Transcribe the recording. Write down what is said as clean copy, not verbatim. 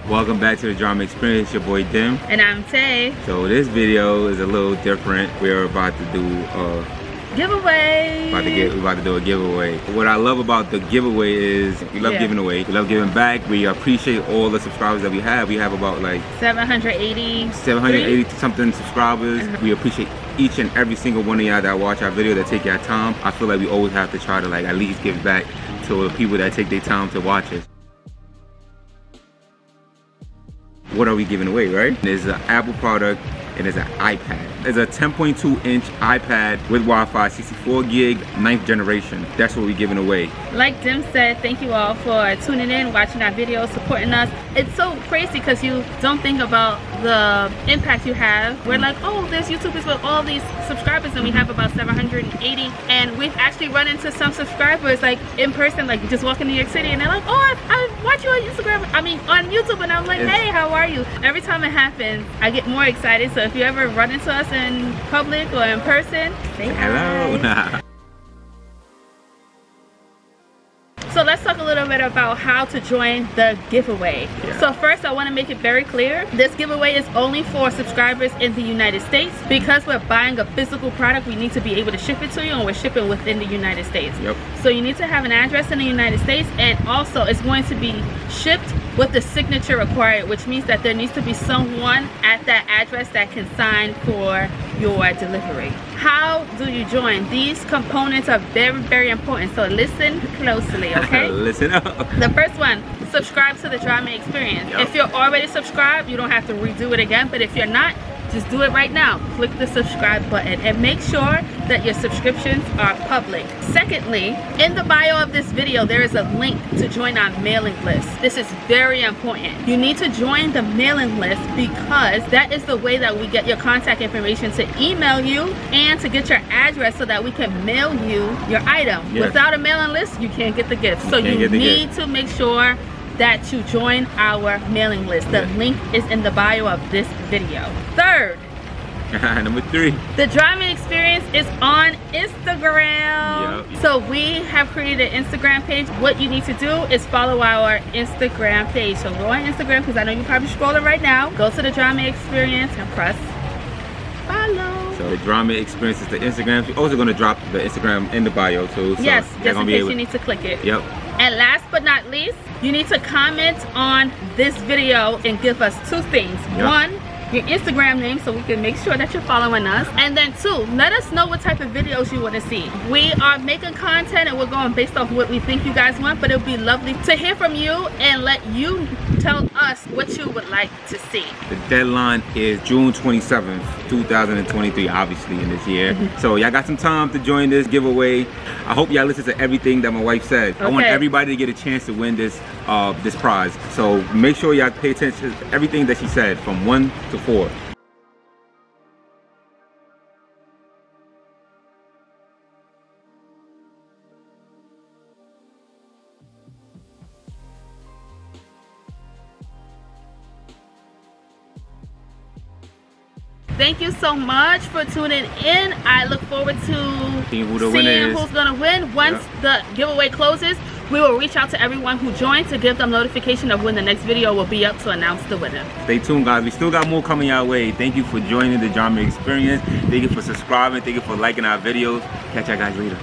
Welcome back to the Drammeh Experience, your boy Dim. And I'm Tay. So this video is a little different. We're about to do a giveaway. We're about to do a giveaway. What I love about the giveaway is we love giving away. We love giving back. We appreciate all the subscribers that we have. We have about like 780 something subscribers. We appreciate each and every single one of y'all that watch our video, that take your time. I feel like we always have to try to like at least give back to the people that take their time to watch us. What are we giving away, right? There's an Apple product and there's an iPad. There's a 10.2 inch iPad with Wi-Fi, 64 gig, 9th generation. That's what we're giving away. Like Dim said, thank you all for tuning in, watching our videos, supporting us. It's so crazy because you don't think about the impact you have. We're like, oh, there's YouTubers with all these subscribers and we have about 780. And we've actually run into some subscribers like in person, like just walking New York City, and they're like, oh, I watch you on Instagram, on YouTube, and I'm like, hey, how are you? Every time it happens, I get more excited. So if you ever run into us in public or in person, say hello. So let's talk a little bit about how to join the giveaway. So first, I want to make it very clear, this giveaway is only for subscribers in the United States. Because we're buying a physical product, we need to be able to ship it to you, and we're shipping within the United States. So you need to have an address in the United States, and also it's going to be shipped with the signature required, which means that there needs to be someone at that address that can sign for your delivery. How do you join? These components are very, very important, so listen closely, okay? Listen up. The first one, subscribe to the Drammeh Experience. If you're already subscribed, you don't have to redo it again, but if you're not, just do it right now. Click the subscribe button and make sure that your subscriptions are public. Secondly, in the bio of this video, there is a link to join our mailing list. This is very important. You need to join the mailing list because that is the way that we get your contact information to email you and to get your address so that we can mail you your item. Without a mailing list, you can't get the gift. So you need to make sure that you join our mailing list. The link is in the bio of this video. Third, number 3, the Drammeh Experience is on Instagram. So we have created an Instagram page. What you need to do is follow our Instagram page. So go on Instagram, because I know you're probably scrolling right now. Go to the Drammeh Experience and press follow. So the Drammeh Experience is the Instagram. We're also going to drop the Instagram in the bio too. So yes, just in case you need to click it. And last but not least, you need to comment on this video and give us 2 things. 1, your Instagram name so we can make sure that you're following us. And then 2, let us know what type of videos you want to see. We are making content and we're going based off what we think you guys want, but it would be lovely to hear from you and let you tell us what you would like to see. The deadline is June 27th, 2023, obviously in this year. So y'all got some time to join this giveaway. I hope y'all listen to everything that my wife said. I want everybody to get a chance to win this this prize. So make sure y'all pay attention to everything that she said from 1 to 4. Thank you so much for tuning in. I look forward to seeing who's gonna win. Once the giveaway closes, we will reach out to everyone who joined to give them notification of when the next video will be up to announce the winner. Stay tuned, guys. We still got more coming our way. Thank you for joining the Drammeh Experience. Thank you for subscribing. Thank you for liking our videos. Catch y'all guys later.